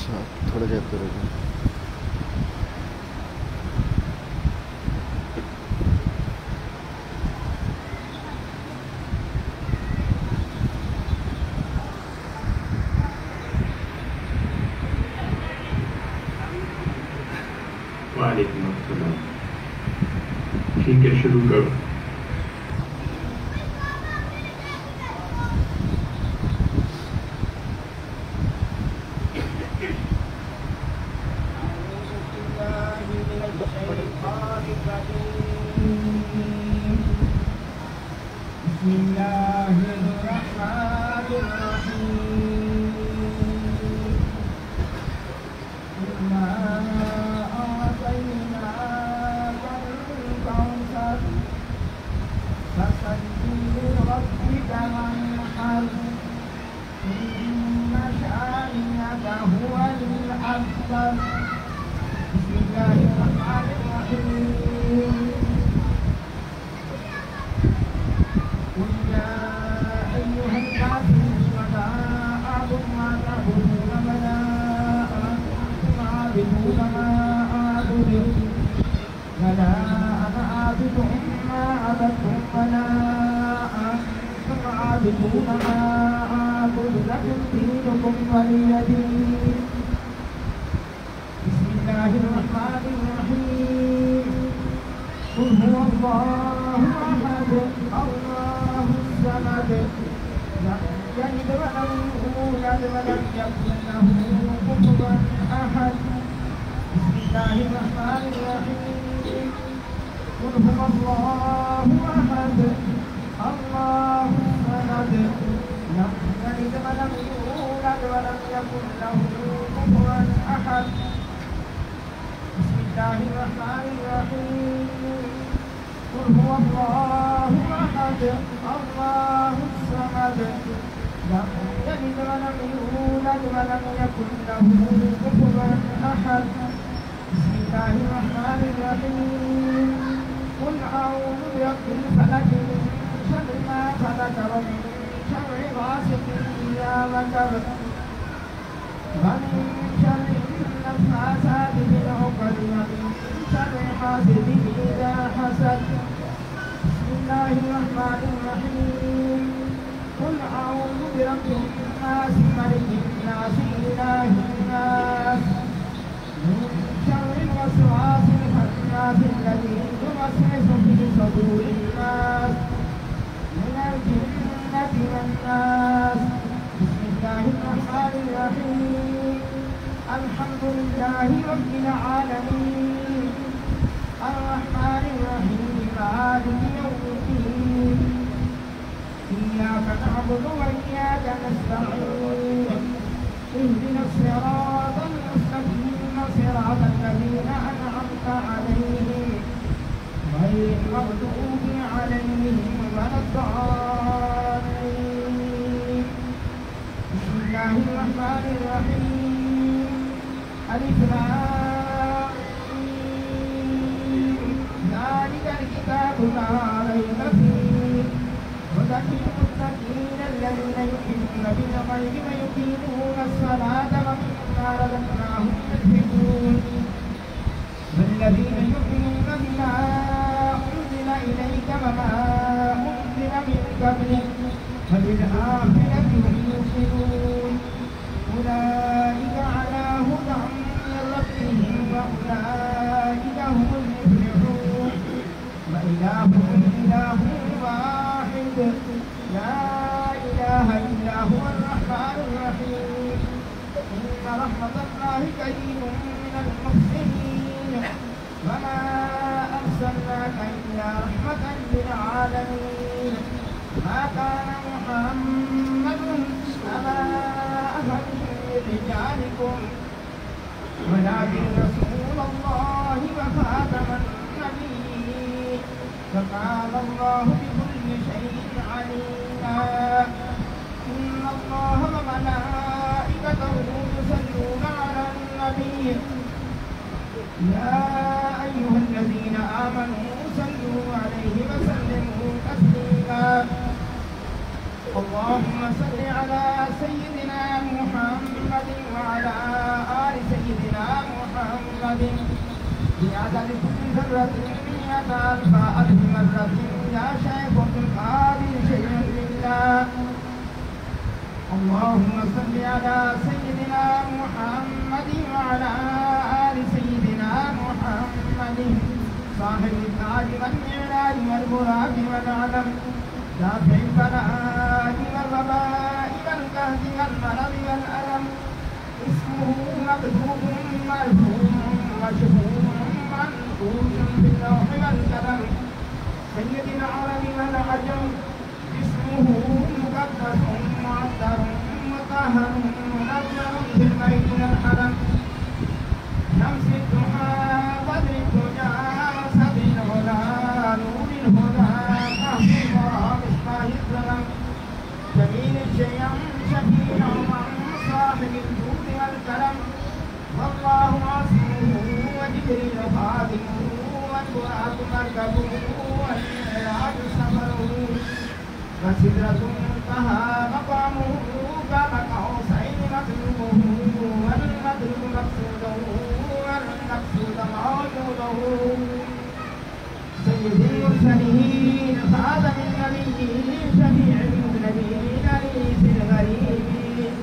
अच्छा थोड़ा देर तो रुको। वालेकुम अस्सलाम। ठीक है, शुरू करो। اللهم صل على سيدنا محمد وعلى محمد بعدد كل ذرة 100,000 مرة يا شيخ عبد القادر شيخ لله. اللهم صل على سيدنا محمد وعلى آل سيدنا محمد صاحب التاج والمعراج والبراق والعلم دافع البلاء والوباء والقهر والمرض والألم اسمه مكتوب مرفوع مشهور منقوش في اللوح والقلم سيد العرب والعجم اسمه مقدس معطر مطهر منزل في البيت والحرم شمس الضحى بدر الدجى سبيل الهدى نور الهدى كهف الورى مصباح الظلم جميل الشيم شفيع من صاحب الجود والكرم والله عاصمه وجبريل خادمه والبراق مركبه والمعراج سفره وسدرة منتهى مقامه قاب قوسين مطلوبه والمطلوب مقصوده والمقصود موجوده سيد المرسلين خاتم النبيين شفيع المذنبين أنيس الغريبين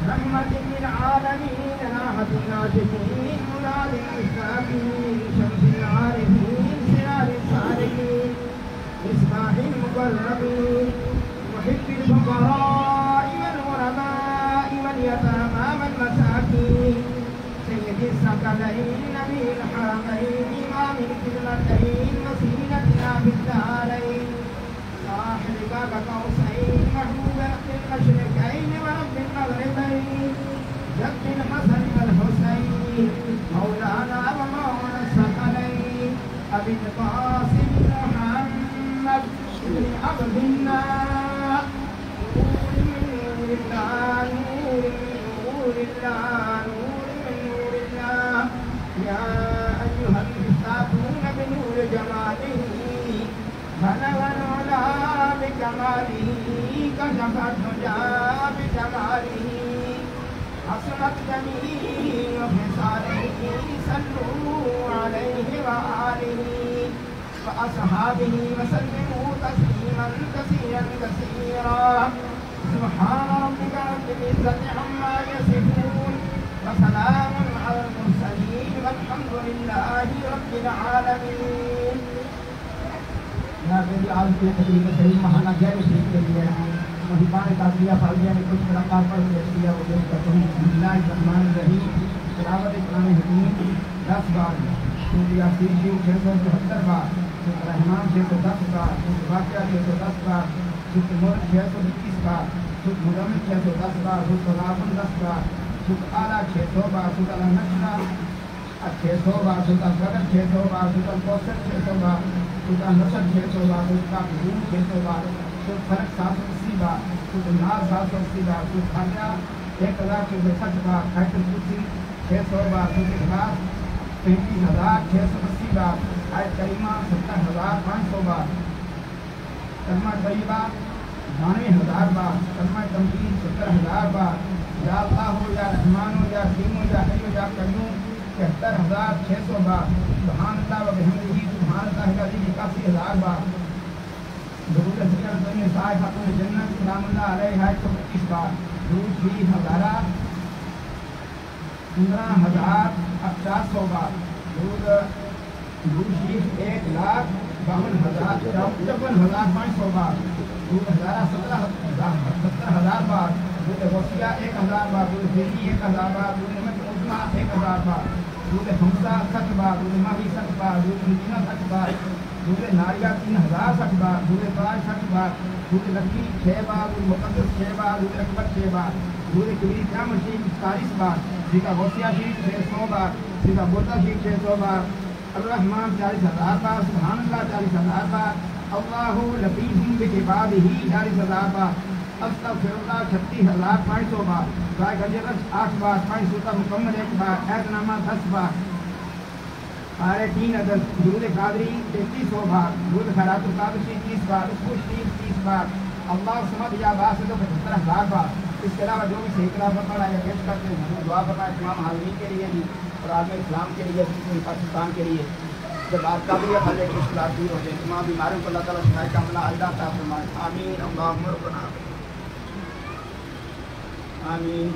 رحمة للعالمين راحة الناشفين مراد المشتاقين شمس العارفين سراج الصالحين مصباح المقربين محب الفقراء والغرباء واليتامى والمساكين سيد الثقلين نبي الحرمين إمام القبلتين وسيلتنا في الدارين صاحب باب قوسين محبوب المشرقين ورب المغربين جد الحسن والحسين مولانا ومولى الثقلين أبي القاسم محمد بن عبد الله نور من نور الله نور من نور الله نور من نور الله يا أيها المستعطون بنور جماله بلغ العلا بكماله كشف الدجى بجماله حسنت جميع خصاله صلوا عليه وآله وأصحابه وسلموا تسليما كثيرا كثيرا سبحان ربك رب العزة عما يصفون وسلام على المرسلين والحمد لله رب العالمين. आज के तकरीब सही महाना जय श्री के लिए महिमान ताज़िया फालिया ने कुछ मुलाकात पर पेश किया वो देख करता हूँ बिस्मिल्लाहिर्रहमानिर्रहीम तिलावत कुरान हकीम 10 बार सूरह यासीन 674 बार सूरह रहमान 610 बार सूरह वाक़िया 610 बार सूरह मुल्क 621 बार सूरह मुज़म्मिल 610 बार सूरह तगाबुन 10 बार सूरह आला 600 बार सूरह अल-नशरा 600 बार सूरह बदर 600 बार सूरह कौसर 600 बार सूरह नसर 600 बार सूरह हुजूर 600 बार सूरह फलक 780 बार सूरह नास 780 बार सूरह फातिहा 1060 बार आयतुल कुर्सी 600 बार सूरह इखलास 35,680 बार आयत करीमा 70,500 बार कलमा तय्यबा 92,000 बार कलमा तमकीन 70,000 बार या अल्लाह या रहमान या रहीम या हय्यु या कय्यूम 73,600 बार सुभानअल्लाह व बिहम्दिही सुभानअल्लाहिल अज़ीम 81,000 बार दुरूद ज़िक्र दुनिया साहिब खातून जन्नत सलामुल्लाह अलैहा 125 बार दुरूद शरीफ हज़ारा 15,400 बार दुरूद शरीफ 1,52,500 बार दुरूद हज़ारा 70,000 बार दुरूद वसिया 1,000 बार दुरूद फेरी 1,000 बार दुरूद नमक उज़्मा 1,000 बार दुरूद हमसा 60 बार दुरूद माही 60 बार दुरूद मदीना 60 बार दुरूद नारिया 3,060 बार दुरूद ताज 60 बार दुरूद लकी 6 बार दुरूद मुक़द्दस 6 बार दुरूद अकबर 6 बार दुरूद कबीर क़यामत शरीफ 40 बार सीधा वसिया शरीफ 600 बार सीधा बोता शरीफ 600 बार अर्रहमान 40,000 बार सुभानअल्लाह 40,000 बार अल्लाहु लतीफ़ुम बिइबादिही 40,000 बार अस्तग़फिरुल्लाह 36,500 बार गाय गजरत 8 बार पाँच सूता मुकम्मल 1 बार ऐतनामा 10 बार आरे 3 अदद दुरूद कादरी 3300 बार दुरूद खैरातुल कादरी 30 बार उसको शरीफ 30 बार अल्लाह समद या बासित 75,000 बार इसके अलावा जो भी सही खिलाफ पढ़ा या पेश करते हैं दुआ फरमाए तमाम हाज़रीन के लिए भी और आलम इस्लाम के लिए, पाकिस्तान के लिए। जब आप काबिलियत हल्ले के इख्तिलाफ दूर हो जाए, तमाम बीमारियों को अल्लाह ताला शिफाए कामिला अल्लाह ताला फरमाए। आमीन अल्लाहुम्मा रब्बना आमीन।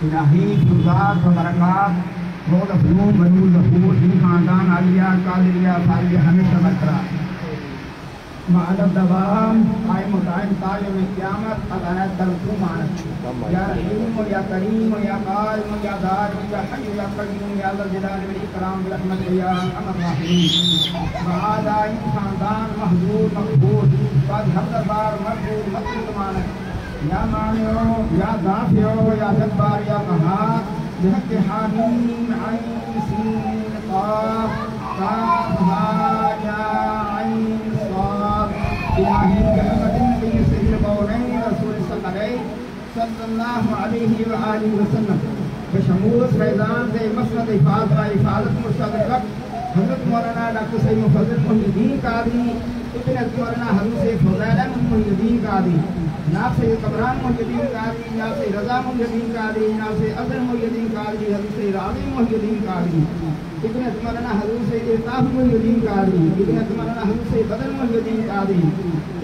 इलाही फुज़ात व बरक़ात रोज़ फ़नून बनूल ज़हूर इन ख़ानदान आलिया कादिरिया फारिया हमेशा बरक़रार माअल दवाम क़ाइम दाइम तायम क़यामत अदायत दरक़ूम आनत या रहीम या करीम या क़ाइम या दार या हय्य या क़य्यूम या ज़ल जलाल वल इकराम बिरहमत या अरहमर राहिमीन। माअदा इन ख़ानदान महजूर मक़बूल बाद हर दरबार मक़बूल मक़बूल मानत या मानियो या दाफियो या जब्बार या क़हार बिहक़्क़ि हामीम ऐन सीन क़ाफ काफ हा या ऐन स्वाद। इलाही रहमतिन नबी सय्यिदिल कौनैन रसूल सल्लल्लाहु अलैहि व आलिहि वसल्लम बशमूल फैज़ान से मसनद हिफाज़त मुर्शद वक्त हज़रत मौलाना डॉक्टर सैयद मुफद्दल मुहीद्दीन क़ादी इब्न मौलाना हज़रत फ़ज़ैल मुहीद्दीन क़ादी नाब से कबरान मुहीद्दीन क़ादी, नाब से रज़ा मुहीद्दीन क़ादी, नाब से अज़हर मुहीद्दीन क़ादी, हज़रत से राज़ी मुहीद्दीन क़ादी, इब्न मौलाना हज़रत से इल्ताफ़ मुहीद्दीन क़ादी, इब्न मौलाना हज़रत से बदर मुहीद्दीन क़ादी,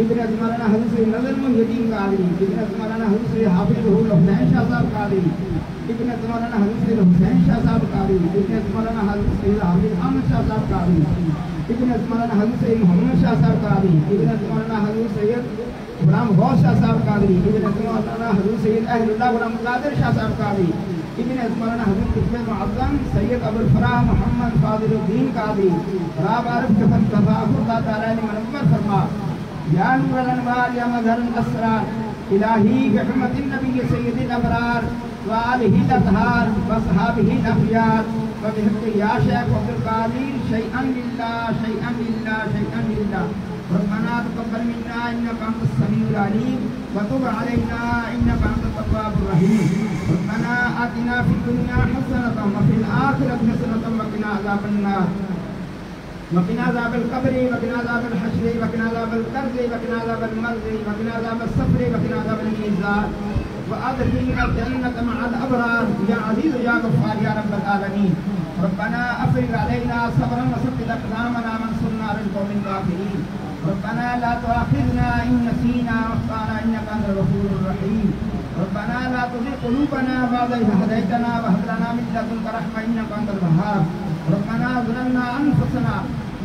इब्न मौलाना हज़रत से नज़र मुहीद्दीन क़ादी, इब्न मौलाना हज़रत से हाफ़िज़ हुसैन शाह साहब क़ादी, इब्न मौलाना हज़रत से हुसैन शाह साहब क़ादी, इब्न मौलाना हज़रत से हाफ़िज़ अहमद शाह साहब क़ादी, इब्न मौलाना हज़रत से मोहम्मद शाह साहब क़ादी, इब्न मौलाना हज़रत सैयद गुलाम गौस शाह साहब क़ादी, इब्न मौलाना हज़रत सैयद अहलुल्लाह गुलाम कादिर शाह साहब क़ादी, इब्न मौलाना हज़रत कुतुब मुअज़्ज़म सैयद अबुल फराह मोहम्मद फ़ाज़िलुद्दीन क़ादी राब आरिफ के फतवा तारानी मनव्वर फरमा। या नूरुल अनवार या मज़हरुल असरार इलाही बिहुर्मतिन नबी सय्यिदिल अबरार व आलिहिल अतहार व सहाबिहिल अख़यार व बिहक़्क़ि या शेख अब्दुल क़ादिर शैअन लिल्लाह शैअन लिल्लाह शैअन लिल्लाह। रब्बना तक़ब्बल मिन्ना इन्नका अंतस समीउल अलीम व तुब अलैना इन्नका अंतत तव्वाबुर रहीम। रब्बना आतिना फिद दुनिया हसनतन व फिल आखिरति हसनतन व क़िना अज़ाबन नार वक़िना अज़ाबल क़ब्रि वक़िना अज़ाबल हश्रि वक़िना अज़ाबल क़र्ज़ि वक़िना अज़ाबल मर्ज़ि वक़िना अज़ाबल सफ़्रि वक़िना अज़ाबल मीज़ान वअदखिलना जन्नत मअल अबरार या अज़ीज़ या गफ़्फ़ार या रब्बल आलमीन। रब्बना अफ़रिग़ अलैना सब्रन व सब्बित अक़दामना वंसुरना अलल क़ौमिल काफ़िरीन। रब्बना ला तुआख़िज़ना इन नसीना वअख़्ताअना इन्नका अंतल गफ़ूरुर रहीम। रब्बना ला तुज़िग़ क़ुलूबना बअद इज़ हदैतना व हब लना मिन लदुनका रहमह इन्नका अंतल वह्हाब। रब्बना ज़लमना अनफुसना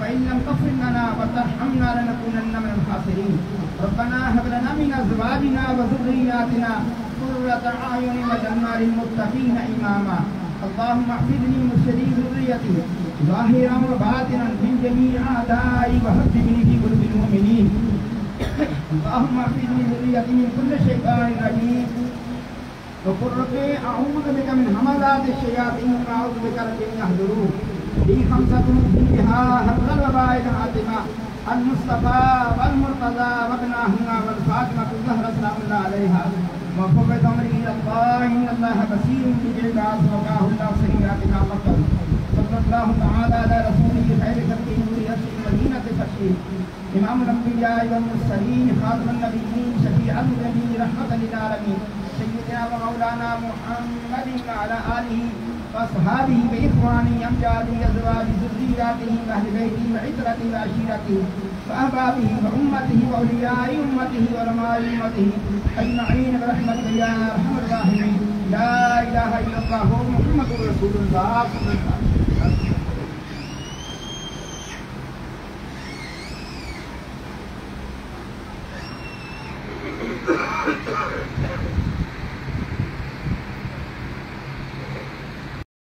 व इन लम तग़फ़िर लना व तरहमना लनकूनन्न मिनल ख़ासिरीन। रब्बना हब लना मिन अज़वाजिना व ज़ुर्रिय्यातिना क़ुर्रता अयुनिन वज'alna लिल-मुत्तक़ीना इमामा। अल्लाहुम्मा अहफ़िज़नी मिन शर्रि ज़ुर्रिय्यती ज़ाहिरन व बातिनन मिन जमीइ अअदाई व हफ़्ज़नी फ़ी क़ुलूबिल मुमिनीन। अल्लाहुम्मा अहफ़िज़नी मिन ज़ुर्रिय्यती मिन कुल्लि शैतानिर रजीम व क़ुल रब्बी अऊज़ु बिका मिन हमाज़ातिश शयातीन व अऊज़ु बिका रब्बी अन यहज़ुरून। ली ख़म्सतुन फ़ीहा हर्रल वबाइल आतिमा अल मुस्तफ़ा वल मुर्तज़ा वब्नाहुमा वल फ़ातिमतु ज़हरा सलामुल्लाह अलैहा व फ़ुव्विज़ अम्री इलल्लाह इन्नल्लाह बसीरुन बिल-इबाद वक़ाहुल्लाहु सय्यिआति मा मकरू। सल्लल्लाहु तआला अला रसूलिल खैरि ख़ल्क़िही नूरि अर्शिल मदीनति फ़शीह इमामुल अंबिया वल मुरसलीन ख़ातमुन नबिय्यीन शफ़ीअल मुज़निबीन रहमतल लिल आलमीन सय्यिदना व मौलाना मुहम्मदिन व अला आलिहि व अस्हाबिहि व इख़्वानिहि अमजादि अज़वाजि ज़ुर्रिय्यातिहि व अहलि बैतिहि व इतरतिहि व अशीरतिहि व अहबाबिहि व उम्मतिहि व औलियाइ उम्मतिहि व उलमाइ उम्मतिहि अजमईन बिरहमतिका या अरहमर राहिमीन। ला इलाहा इल्लल्लाह मुहम्मदुर रसूलुल्लाह।